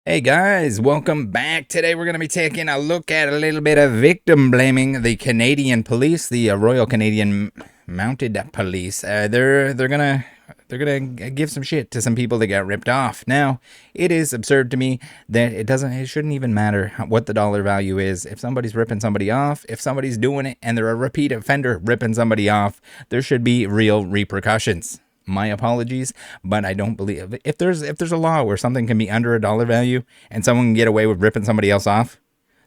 Hey guys, welcome back. Today we're going to be taking a look at a little bit of victim blaming. The Canadian Police, the Royal Canadian Mounted Police, they're gonna give some shit to some people that got ripped off. Now, it is absurd to me that it shouldn't even matter what the dollar value is. If somebody's ripping somebody off, if somebody's doing it and they're a repeat offender ripping somebody off, there should be real repercussions. My apologies, but I don't believe if there's a law where something can be under a dollar value and someone can get away with ripping somebody else off,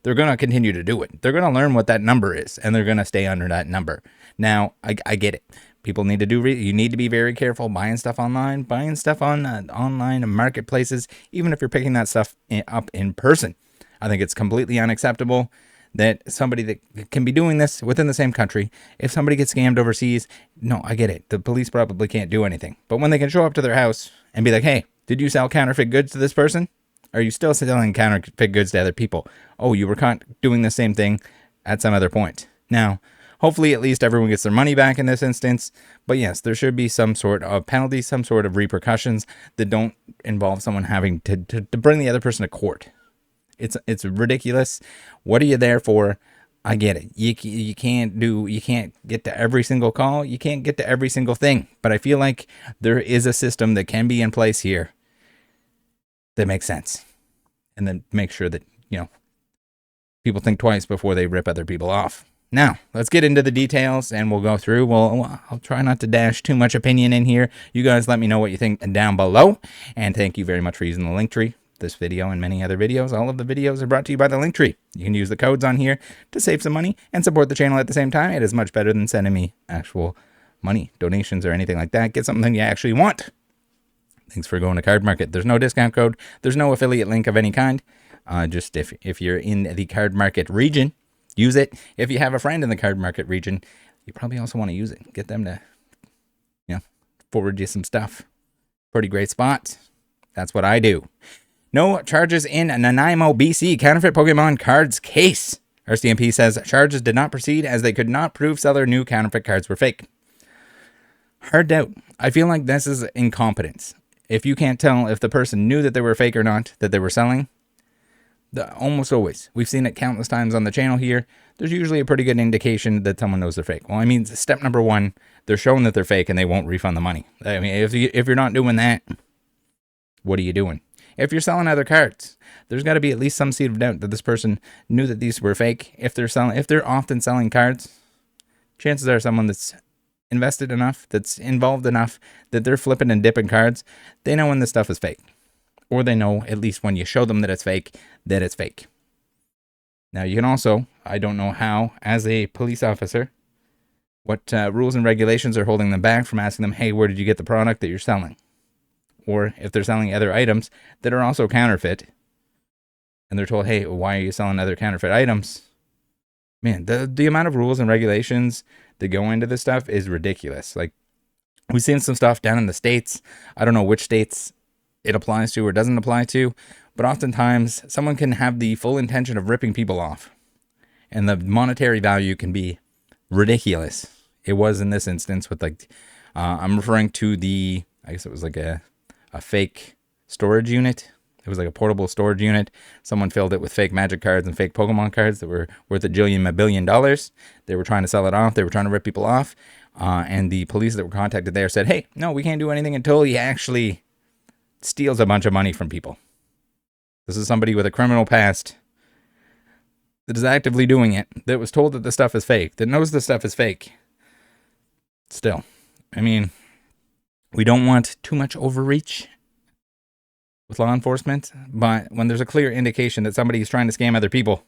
they're going to continue to do it. They're going to learn what that number is, and they're going to stay under that number. Now, I get it. People need to you need to be very careful buying stuff online, buying stuff on online marketplaces, even if you're picking that stuff up in person. I think it's completely unacceptable that somebody that can be doing this within the same country, if somebody gets scammed overseas, no, I get it. The police probably can't do anything. But when they can show up to their house and be like, hey, did you sell counterfeit goods to this person? Are you still selling counterfeit goods to other people? Oh, you were caught doing the same thing at some other point. Now, hopefully at least everyone gets their money back in this instance. But yes, there should be some sort of penalty, some sort of repercussions that don't involve someone having to bring the other person to court. It's ridiculous. What are you there for? I get it. You can't get to every single call. You can't get to every single thing. But I feel like there is a system that can be in place here that makes sense. And then make sure that, people think twice before they rip other people off. Now, let's get into the details and we'll go through. Well, I'll try not to dash too much opinion in here. You guys let me know what you think down below. And thank you very much for using the link tree. This video and many other videos, all of the videos are brought to you by the Linktree. You can use the codes on here to save some money and support the channel at the same time. It is much better than sending me actual money, donations, or anything like that. Get something you actually want. Thanks for going to Card Market. There's no discount code. There's no affiliate link of any kind. Just if you're in the Card Market region, use it. If you have a friend in the Card Market region, you probably also want to use it. Get them to, forward you some stuff. Pretty great spot. That's what I do. No charges in Nanaimo, BC counterfeit Pokemon cards case. RCMP says charges did not proceed as they could not prove seller knew counterfeit cards were fake. Hard doubt. I feel like this is incompetence. If you can't tell if the person knew that they were fake or not, that they were selling, almost always. We've seen it countless times on the channel here. There's usually a pretty good indication that someone knows they're fake. Well, I mean, step number one, they're showing that they're fake and they won't refund the money. I mean, if you're not doing that, what are you doing? If you're selling other cards, there's got to be at least some seed of doubt that this person knew that these were fake. If they're often selling cards, chances are someone that's invested enough, that's involved enough, that they're flipping and dipping cards, they know when this stuff is fake. Or they know, at least when you show them that it's fake, that it's fake. Now, you can also, I don't know how, as a police officer, what rules and regulations are holding them back from asking them, hey, where did you get the product that you're selling? Or if they're selling other items that are also counterfeit, and they're told, hey, why are you selling other counterfeit items? Man, the amount of rules and regulations that go into this stuff is ridiculous. Like, we've seen some stuff down in the States. I don't know which states it applies to or doesn't apply to, but oftentimes someone can have the full intention of ripping people off, and the monetary value can be ridiculous. It was in this instance with, like, I'm referring to I guess it was like a fake storage unit. It was like a portable storage unit. Someone filled it with fake magic cards and fake Pokemon cards that were worth $1 billion. They were trying to sell it off. They were trying to rip people off. And the police that were contacted there said, hey, no, we can't do anything until he actually steals a bunch of money from people. This is somebody with a criminal past that is actively doing it, that was told that the stuff is fake, that knows the stuff is fake. Still, I mean, we don't want too much overreach with law enforcement, but when there's a clear indication that somebody is trying to scam other people,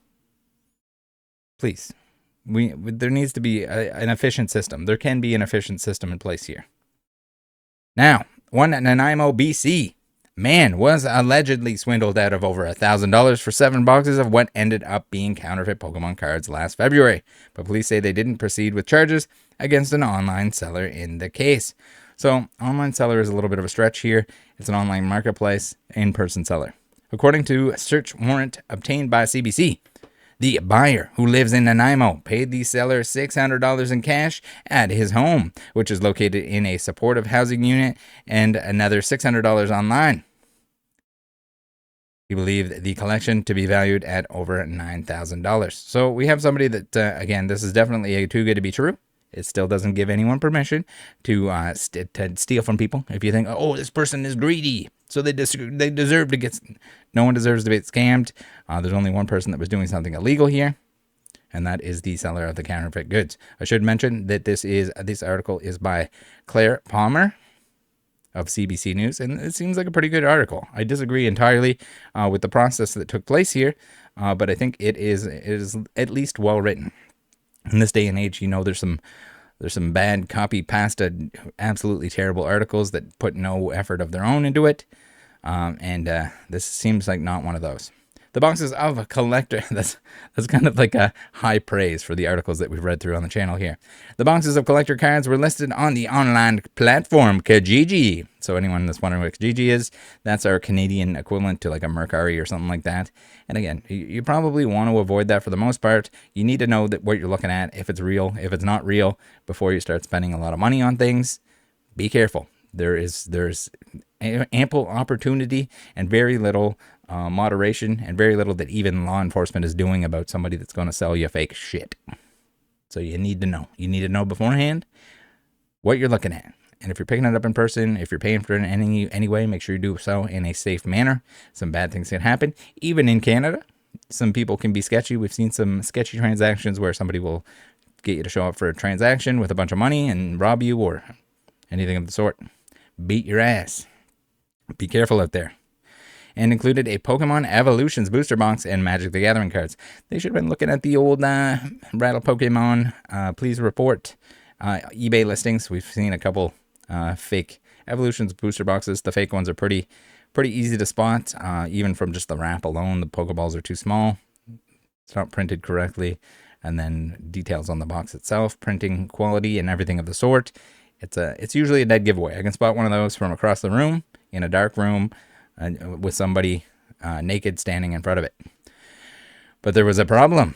please, there needs to be an efficient system. There can be an efficient system in place here. Now, one at Nanaimo, BC, man was allegedly swindled out of over $1,000 for 7 boxes of what ended up being counterfeit Pokemon cards last February, but police say they didn't proceed with charges against an online seller in the case. So, online seller is a little bit of a stretch here. It's an online marketplace, in-person seller. According to a search warrant obtained by CBC, the buyer, who lives in Nanaimo, paid the seller $600 in cash at his home, which is located in a supportive housing unit, and another $600 online. He believed the collection to be valued at over $9,000. So we have somebody that, again, this is definitely a too good to be true. It still doesn't give anyone permission to steal from people. If you think, oh, this person is greedy, so they deserve to get. No one deserves to get scammed. There's only one person that was doing something illegal here, and that is the seller of the counterfeit goods. I should mention that this article is by Claire Palmer of CBC News, and it seems like a pretty good article. I disagree entirely with the process that took place here, but I think it is at least well written. In this day and age, there's some bad copy pasta, absolutely terrible articles that put no effort of their own into it, and this seems like not one of those. The boxes of a collector, that's kind of like a high praise for the articles that we've read through on the channel here. The boxes of collector cards were listed on the online platform Kijiji. So anyone that's wondering what Kijiji is, that's our Canadian equivalent to like a Mercari or something like that. And again, you probably want to avoid that for the most part. You need to know that what you're looking at, if it's real, if it's not real, before you start spending a lot of money on things. Be careful. There's ample opportunity and very little moderation, and very little that even law enforcement is doing about somebody that's going to sell you fake shit. So you need to know. You need to know beforehand what you're looking at. And if you're picking it up in person, if you're paying for it in any way, make sure you do so in a safe manner. Some bad things can happen. Even in Canada, some people can be sketchy. We've seen some sketchy transactions where somebody will get you to show up for a transaction with a bunch of money and rob you or anything of the sort. Beat your ass. Be careful out there. And included a Pokemon Evolutions booster box and Magic the Gathering cards. They should have been looking at the old Rattle Pokemon Please Report eBay listings. We've seen a couple fake Evolutions booster boxes. The fake ones are pretty easy to spot, even from just the wrap alone. The Pokeballs are too small. It's not printed correctly. And then details on the box itself, printing quality and everything of the sort. It's usually a dead giveaway. I can spot one of those from across the room in a dark room with somebody naked standing in front of it. But there was a problem.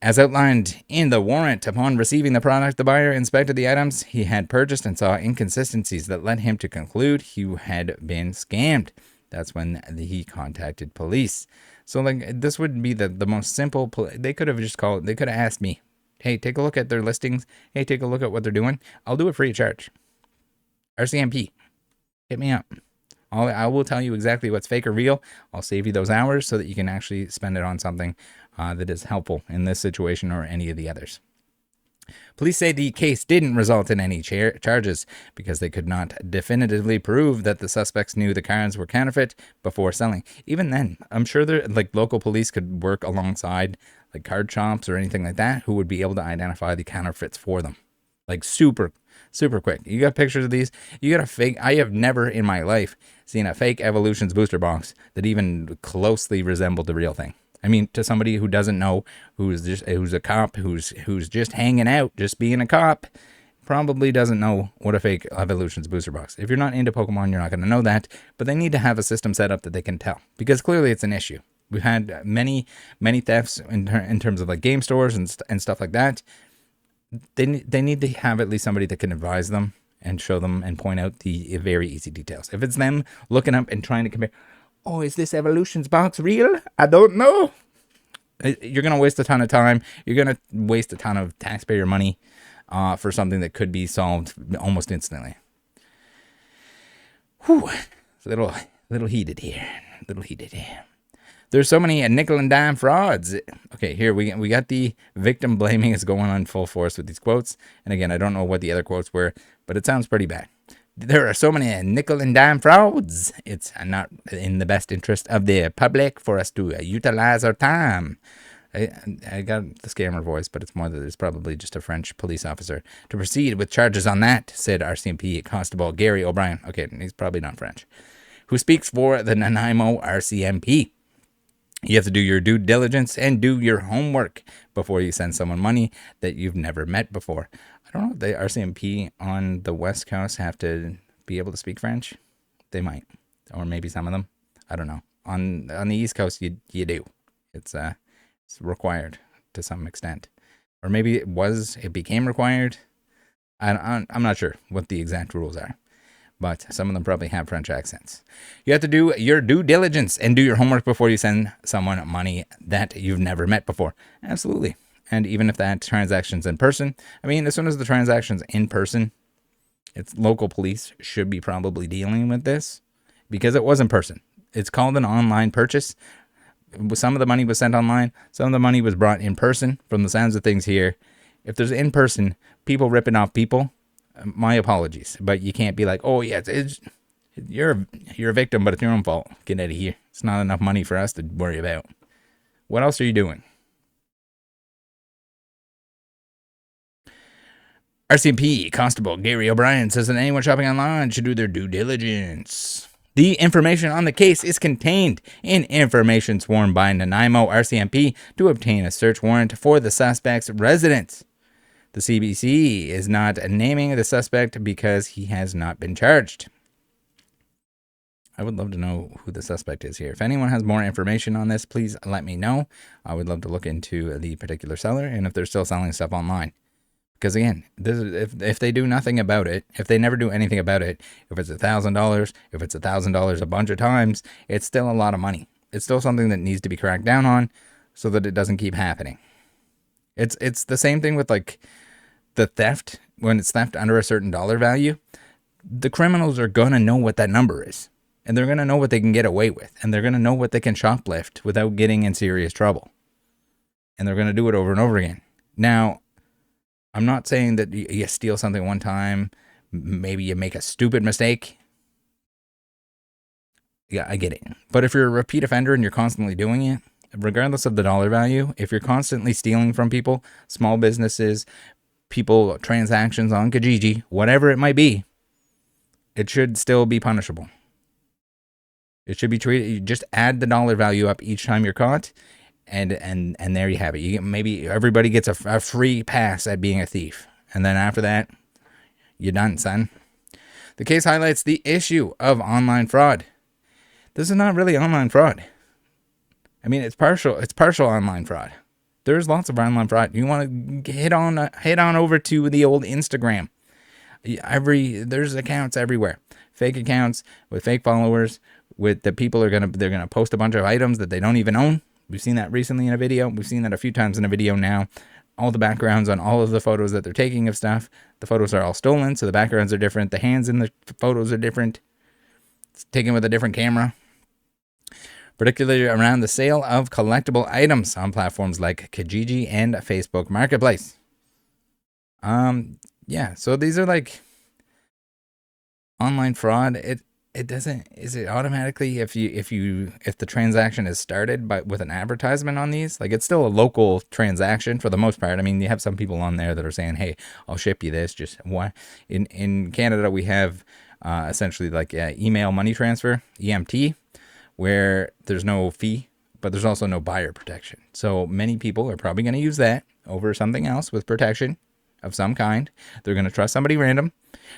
As outlined in the warrant, upon receiving the product, the buyer inspected the items he had purchased and saw inconsistencies that led him to conclude he had been scammed. That's when he contacted police. So like this would be the most simple. They could have just called. They could have asked me, hey, take a look at their listings. Hey, take a look at what they're doing. I'll do it free of charge. RCMP, hit me up. I will tell you exactly what's fake or real. I'll save you those hours so that you can actually spend it on something that is helpful in this situation or any of the others. Police say the case didn't result in any charges because they could not definitively prove that the suspects knew the cards were counterfeit before selling. Even then, I'm sure local police could work alongside like card shops or anything like that who would be able to identify the counterfeits for them. Like super quick. You got pictures of these? You got a fake? I have never in my life seen a fake Evolutions booster box that even closely resembled the real thing. I mean, to somebody who doesn't know, who's a cop, who's just hanging out, just being a cop, probably doesn't know what a fake Evolutions booster box. If you're not into Pokemon, you're not going to know that. But they need to have a system set up that they can tell, because clearly it's an issue. We've had many thefts in terms of like game stores and stuff like that. They need to have at least somebody that can advise them and show them and point out the very easy details. If it's them looking up and trying to compare, oh, is this Evolutions box real? I don't know. You're going to waste a ton of time. You're going to waste a ton of taxpayer money for something that could be solved almost instantly. Whew. It's a little heated here. There's so many nickel and dime frauds. Okay, here we got the victim blaming is going on full force with these quotes. And again, I don't know what the other quotes were, but it sounds pretty bad. There are so many nickel and dime frauds. It's not in the best interest of the public for us to utilize our time. I got the scammer voice, but it's more that it's probably just a French police officer. To proceed with charges on that, said RCMP Constable Gary O'Brien. Okay, he's probably not French. Who speaks for the Nanaimo RCMP. You have to do your due diligence and do your homework before you send someone money that you've never met before. I don't know if the RCMP on the West Coast have to be able to speak French. They might, or maybe some of them. I don't know. On the East Coast, you do. It's required to some extent, or maybe it became required. I'm not sure what the exact rules are, but some of them probably have French accents. You have to do your due diligence and do your homework before you send someone money that you've never met before. Absolutely. And even if that transaction's in person, I mean, as soon as the transaction's in person, it's local police should be probably dealing with this because it was in person. It's called an online purchase. Some of the money was sent online. Some of the money was brought in person. From the sounds of things here, if there's in person people ripping off people, my apologies, but you can't be like, oh yeah, you're a victim, but it's your own fault. Get out of here. It's not enough money for us to worry about. What else are you doing? RCMP Constable Gary O'Brien says that anyone shopping online should do their due diligence. The information on the case is contained in information sworn by Nanaimo RCMP to obtain a search warrant for the suspect's residence. The CBC is not naming the suspect because he has not been charged. I would love to know who the suspect is here. If anyone has more information on this, please let me know. I would love to look into the particular seller and if they're still selling stuff online. Because again, this is, if they do nothing about it, if they never do anything about it, if it's $1,000, if it's $1,000 a bunch of times, it's still a lot of money. It's still something that needs to be cracked down on so that it doesn't keep happening. It's the same thing with like the theft. When it's theft under a certain dollar value, the criminals are going to know what that number is. And they're going to know what they can get away with. And they're going to know what they can shoplift without getting in serious trouble. And they're going to do it over and over again. Now, I'm not saying that you steal something one time, maybe you make a stupid mistake. Yeah, I get it. But if you're a repeat offender and you're constantly doing it, regardless of the dollar value, if you're constantly stealing from people, small businesses, people, transactions on Kijiji, whatever it might be, it should still be punishable. It should be treated, you just add the dollar value up each time you're caught. And there you have it. You get, maybe everybody gets a free pass at being a thief. And then after that, you're done, son. The case highlights the issue of online fraud. This is not really online fraud. I mean, it's partial online fraud. There's lots of online fraud. You want to head on over to the old Instagram. There's accounts everywhere. Fake accounts with fake followers. With the people they're gonna post a bunch of items that they don't even own. We've seen that recently in a video. We've seen that a few times in a video now. All the backgrounds on all of the photos that they're taking of stuff. The photos are all stolen, so the backgrounds are different. The hands in the photos are different. It's taken with a different camera. Particularly around the sale of collectible items on platforms like Kijiji and Facebook Marketplace. Yeah, so these are like online fraud. It doesn't, is it automatically if the transaction is started with an advertisement on these? Like, it's still a local transaction for the most part. I mean, you have some people on there that are saying, hey, I'll ship you this. Just what in Canada we have essentially like email money transfer, EMT, where there's no fee, but there's also no buyer protection. So many people are probably going to use that over something else with protection of some kind. They're going to trust somebody random.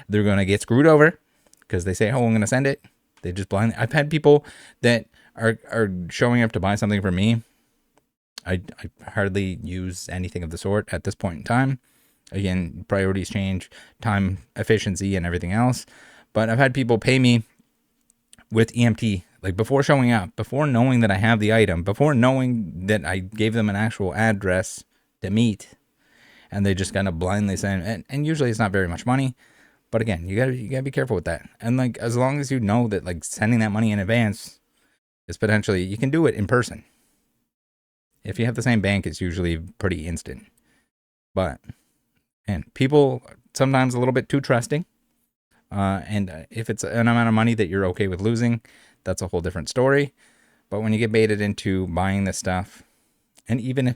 They're going to get screwed over. Because they say, oh, I'm going to send it. They just blindly. I've had people that are showing up to buy something from me. I hardly use anything of the sort at this point in time. Again, priorities change, time efficiency and everything else. But I've had people pay me with EMT, like before showing up, before knowing that I have the item, before knowing that I gave them an actual address to meet. And they just kind of blindly send. And usually it's not very much money. But again, you gotta be careful with that. And like, as long as you know that like sending that money in advance is potentially, you can do it in person. If you have the same bank, it's usually pretty instant. But, and people sometimes a little bit too trusting. And if it's an amount of money that you're okay with losing, that's a whole different story. But when you get baited into buying this stuff, and even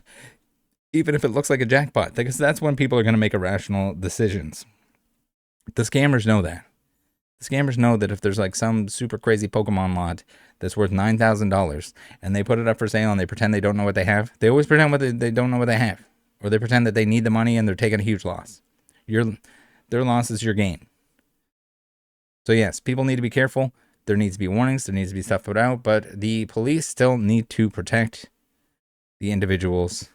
if it looks like a jackpot, because that's when people are going to make irrational decisions. The scammers know that. The scammers know that if there's like some super crazy Pokemon lot that's worth $9,000 and they put it up for sale and they pretend they don't know what they have, they always pretend they don't know what they have. Or they pretend that they need the money and they're taking a huge loss. Their loss is your gain. So yes, people need to be careful. There needs to be warnings. There needs to be stuff put out. But the police still need to protect the individuals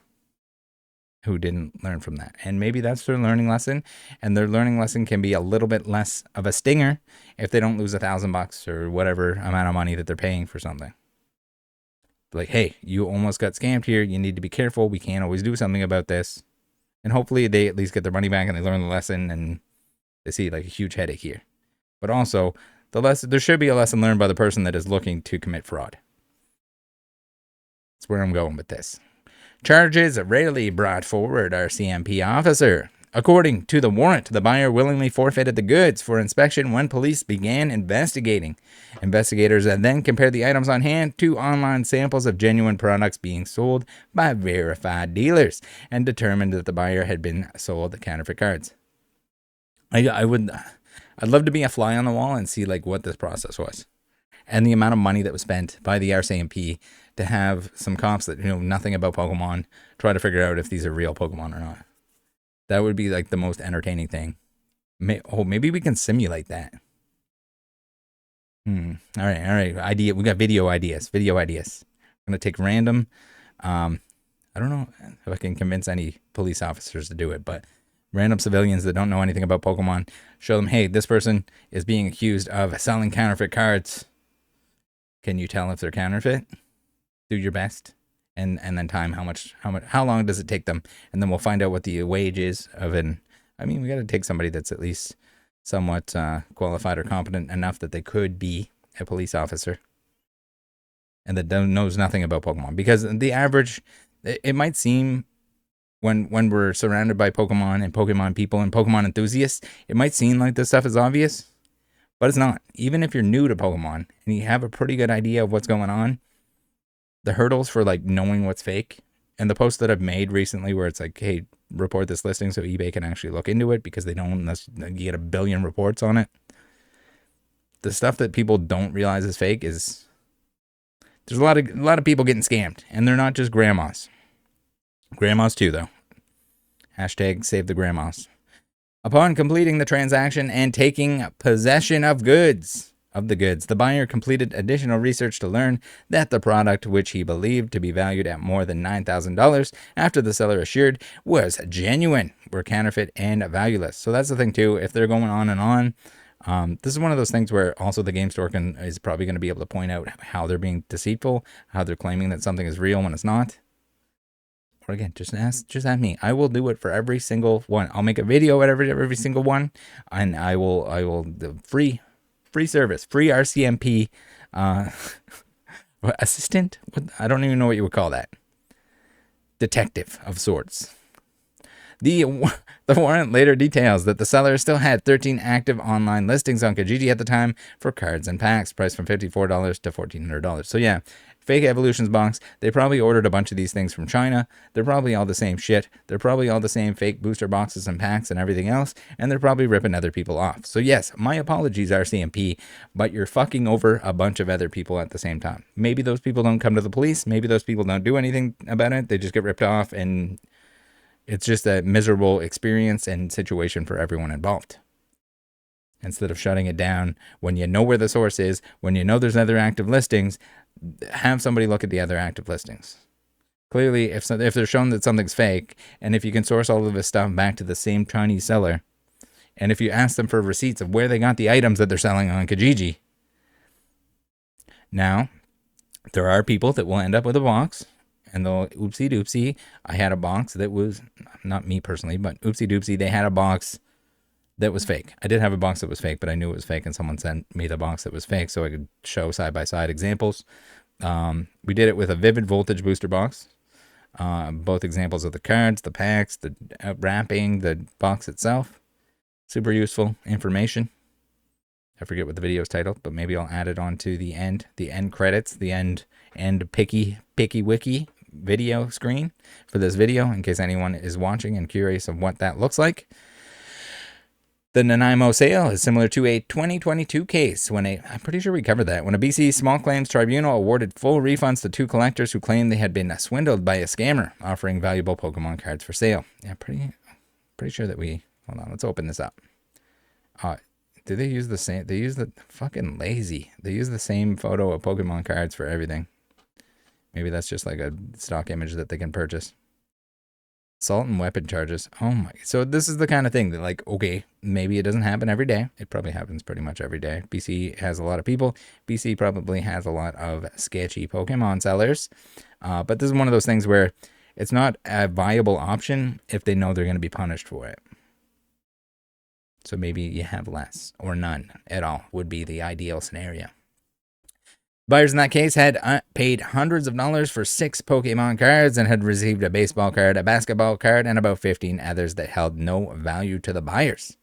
who didn't learn from that. And maybe that's their learning lesson, and their learning lesson can be a little bit less of a stinger if they don't lose $1,000 or whatever amount of money that they're paying for something. Like, hey, you almost got scammed here. You need to be careful. We can't always do something about this. And hopefully they at least get their money back and they learn the lesson and they see like a huge headache here. But also, there should be a lesson learned by the person that is looking to commit fraud. That's where I'm going with this. Charges rarely brought forward RCMP officer. According to the warrant, the buyer willingly forfeited the goods for inspection when police began investigating. Investigators then compared the items on hand to online samples of genuine products being sold by verified dealers and determined that the buyer had been sold counterfeit cards. I'd love to be a fly on the wall and see like what this process was and the amount of money that was spent by the RCMP to have some cops that know nothing about Pokemon try to figure out if these are real Pokemon or not. That would be like the most entertaining thing. Maybe we can simulate that. All right. Idea. We got video ideas. I'm gonna take random. I don't know if I can convince any police officers to do it, but random civilians that don't know anything about Pokemon, show them, hey, this person is being accused of selling counterfeit cards. Can you tell if they're counterfeit? Do your best. And then time, how long does it take them? And then we'll find out what the wage is of we got to take somebody that's at least somewhat qualified or competent enough that they could be a police officer and that knows nothing about Pokemon. Because the average, it might seem when we're surrounded by Pokemon and Pokemon people and Pokemon enthusiasts, it might seem like this stuff is obvious, but it's not. Even if you're new to Pokemon and you have a pretty good idea of what's going on, the hurdles for like knowing what's fake, and the post that I've made recently where it's like, hey, report this listing so eBay can actually look into it because they don't unless you get 1 billion reports on it. The stuff that people don't realize is fake is there's a lot of people getting scammed, and they're not just grandmas. Grandmas too, though. Hashtag save the grandmas. Upon completing the transaction and taking possession of the goods, the buyer completed additional research to learn that the product, which he believed to be valued at more than $9,000 after the seller assured was genuine, were counterfeit and valueless. So that's the thing too. If they're going on and on, this is one of those things where also the game store is probably going to be able to point out how they're being deceitful, how they're claiming that something is real when it's not. Or again, just ask me. I will do it for every single one. I'll make a video at every single one, and I will free service, free RCMP assistant. I don't even know what you would call that. Detective of sorts. The warrant later details that the seller still had 13 active online listings on Kijiji at the time for cards and packs, priced from $54 to $1,400. So yeah, fake Evolutions box. They probably ordered a bunch of these things from China. They're probably all the same shit. They're probably all the same fake booster boxes and packs and everything else, and they're probably ripping other people off. So yes, my apologies, RCMP, but you're fucking over a bunch of other people at the same time. Maybe those people don't come to the police. Maybe those people don't do anything about it. They just get ripped off, and it's just a miserable experience and situation for everyone involved. Instead of shutting it down when you know where the source is, when you know there's other active listings, have somebody look at the other active listings. Clearly, if they're shown that something's fake, and if you can source all of this stuff back to the same Chinese seller, and if you ask them for receipts of where they got the items that they're selling on Kijiji, now, there are people that will end up with a box, and they'll oopsie doopsie. I had a box that was, not me personally, but oopsie doopsie, they had a box that was fake. I did have a box that was fake, but I knew it was fake, and someone sent me the box that was fake so I could show side-by-side examples. We did it with a Vivid Voltage booster box. Both examples of the cards, the packs, the wrapping, the box itself. Super useful information. I forget what the video is titled, but maybe I'll add it onto the end credits, the end picky wiki video screen for this video in case anyone is watching and curious of what that looks like. The Nanaimo sale is similar to a 2022 case when I'm pretty sure we covered that, when a BC Small Claims Tribunal awarded full refunds to 2 collectors who claimed they had been swindled by a scammer offering valuable Pokemon cards for sale. Yeah, pretty sure that hold on, let's open this up. Do they use the same? They use the fucking lazy. They use the same photo of Pokemon cards for everything. Maybe that's just like a stock image that they can purchase. Assault and weapon charges. Oh my. So this is the kind of thing that, like, okay, maybe it doesn't happen every day. It probably happens pretty much every day. BC has a lot of people. BC probably has a lot of sketchy Pokemon sellers. But this is one of those things where it's not a viable option if they know they're going to be punished for it. So maybe you have less or none at all would be the ideal scenario. Buyers in that case had paid hundreds of dollars for 6 Pokemon cards and had received a baseball card, a basketball card, and about 15 others that held no value to the buyers.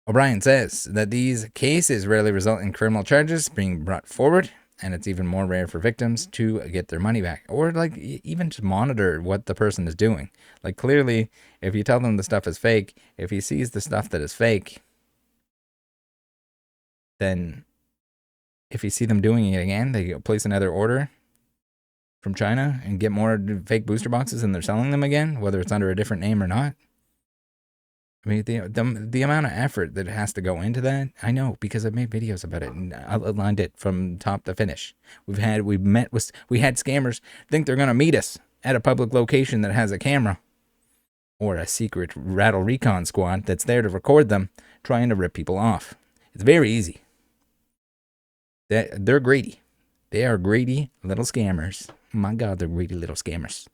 O'Brien says that these cases rarely result in criminal charges being brought forward, and it's even more rare for victims to get their money back, or like even to monitor what the person is doing. Like, clearly, if you tell them the stuff is fake, if he sees the stuff that is fake, then if you see them doing it again, they place another order from China and get more fake booster boxes, and they're selling them again, whether it's under a different name or not. I mean, the amount of effort that has to go into that, I know, because I've made videos about it and outlined it from top to finish. We had scammers think they're going to meet us at a public location that has a camera or a secret rattle recon squad that's there to record them trying to rip people off. It's very easy. They're greedy. They are greedy little scammers. My God, they're greedy little scammers.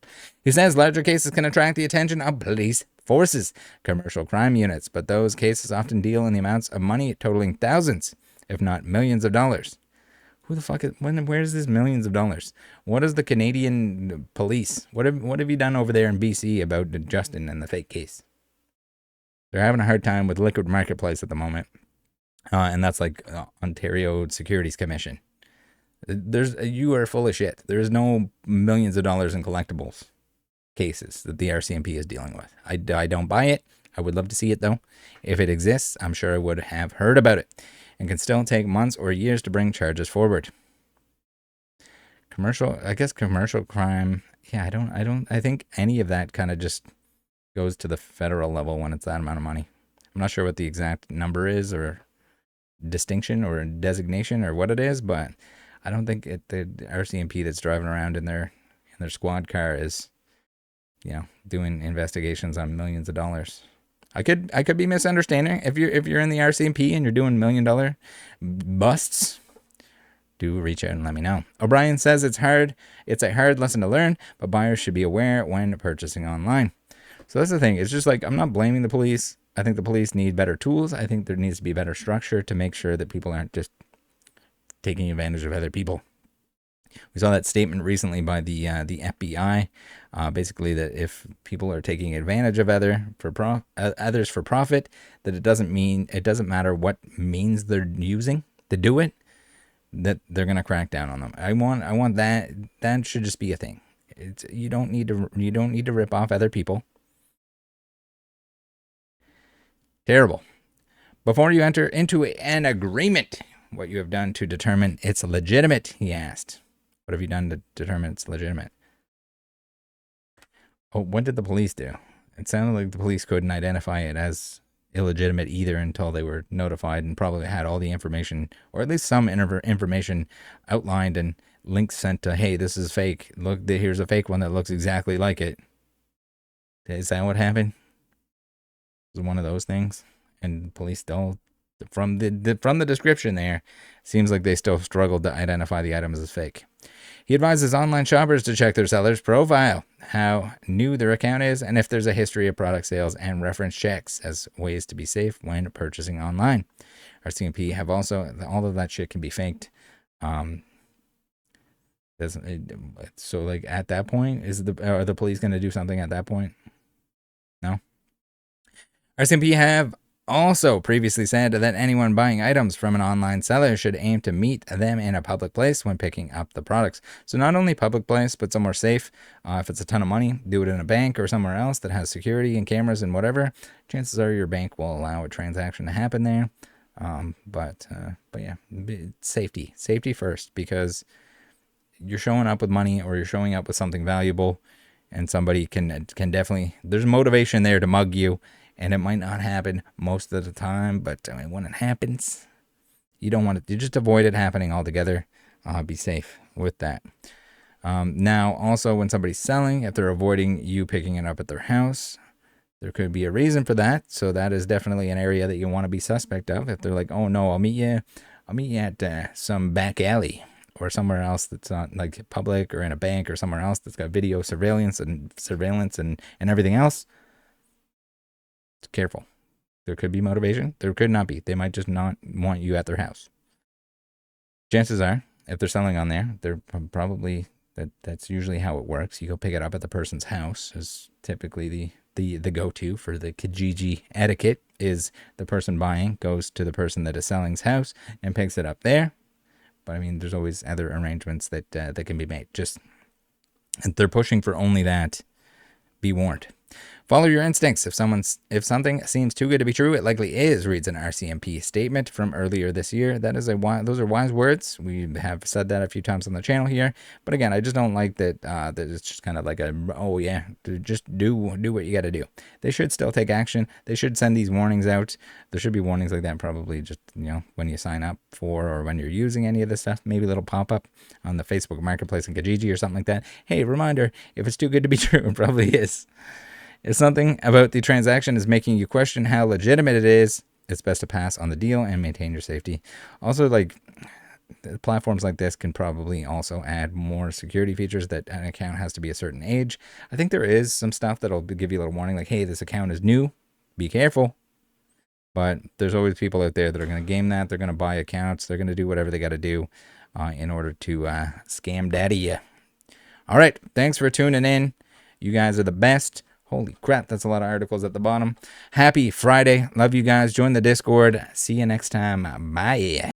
He says larger cases can attract the attention of police forces, commercial crime units, but those cases often deal in the amounts of money totaling thousands, if not millions of dollars. Who the fuck is, where's this millions of dollars? What is the Canadian police? What have you done over there in BC about Justin and the fake case? They're having a hard time with Liquid Marketplace at the moment. And that's like Ontario Securities Commission. You are full of shit. There's no millions of dollars in collectibles cases that the RCMP is dealing with. I don't buy it. I would love to see it, though. If it exists, I'm sure I would have heard about it, and can still take months or years to bring charges forward. Commercial crime. Yeah, I think any of that kind of just goes to the federal level when it's that amount of money. I'm not sure what the exact number is or distinction or designation or what it is, but I don't think the RCMP that's driving around in their squad car is, doing investigations on millions of dollars. I could be misunderstanding. If you're in the RCMP and you're doing $1 million busts, do reach out and let me know. O'Brien says it's a hard lesson to learn, but buyers should be aware when purchasing online. So that's the thing. It's just like, I'm not blaming the police. I think the police need better tools. I think there needs to be better structure to make sure that people aren't just taking advantage of other people. We saw that statement recently by the FBI, basically that if people are taking advantage of others for profit, that it doesn't matter what means they're using to do it, that they're gonna crack down on them. I want that should just be a thing. You don't need to rip off other people. Terrible. Before you enter into an agreement, what you have done to determine it's legitimate, he asked. What have you done to determine it's legitimate? Oh, what did the police do? It sounded like the police couldn't identify it as illegitimate either until they were notified and probably had all the information, or at least some information outlined and links sent to, hey, this is fake. Look, here's a fake one that looks exactly like it. Is that what happened? It was one of those things, and police still, from the description there, seems like they still struggled to identify the items as fake. He advises online shoppers to check their seller's profile, how new their account is, and if there's a history of product sales, and reference checks as ways to be safe when purchasing online. RCMP have also, all of that shit can be faked. So like at that point, are the police going to do something at that point? No. RCMP have also previously said that anyone buying items from an online seller should aim to meet them in a public place when picking up the products. So not only public place, but somewhere safe. If it's a ton of money, do it in a bank or somewhere else that has security and cameras and whatever. Chances are your bank will allow a transaction to happen there. But yeah, safety first, because you're showing up with money or you're showing up with something valuable, and somebody can definitely, there's motivation there to mug you. And it might not happen most of the time, but I mean, when it happens, you don't want it. You just avoid it happening altogether. Be safe with that. Now, also, when somebody's selling, if they're avoiding you picking it up at their house, there could be a reason for that. So that is definitely an area that you want to be suspect of. If they're like, oh no, I'll meet you at some back alley or somewhere else that's not like public, or in a bank or somewhere else that's got video surveillance and everything else. Careful. There could be motivation. There could not be. They might just not want you at their house. Chances are, if they're selling on there, they're probably that's usually how it works. You go pick it up at the person's house is typically the go-to for the Kijiji etiquette. Is the person buying goes to the person that is selling's house and picks it up there. But I mean, there's always other arrangements that can be made. Just if they're pushing for only that, be warned. Follow your instincts. If something seems too good to be true, it likely is, reads an RCMP statement from earlier this year. Those are wise words. We have said that a few times on the channel here. But again, I just don't like that that it's just kind of like just do what you got to do. They should still take action. They should send these warnings out. There should be warnings like that probably just, when you sign up for or when you're using any of this stuff. Maybe a little pop-up on the Facebook Marketplace and Kijiji or something like that. Hey, reminder, if it's too good to be true, it probably is. If something about the transaction is making you question how legitimate it is, it's best to pass on the deal and maintain your safety. Also, like, platforms like this can probably also add more security features that an account has to be a certain age. I think there is some stuff that'll give you a little warning, like, hey, this account is new, be careful. But there's always people out there that are going to game that. They're going to buy accounts. They're going to do whatever they got to do in order to scam daddy you. All right, thanks for tuning in. You guys are the best. Holy crap, that's a lot of articles at the bottom. Happy Friday. Love you guys. Join the Discord. See you next time. Bye.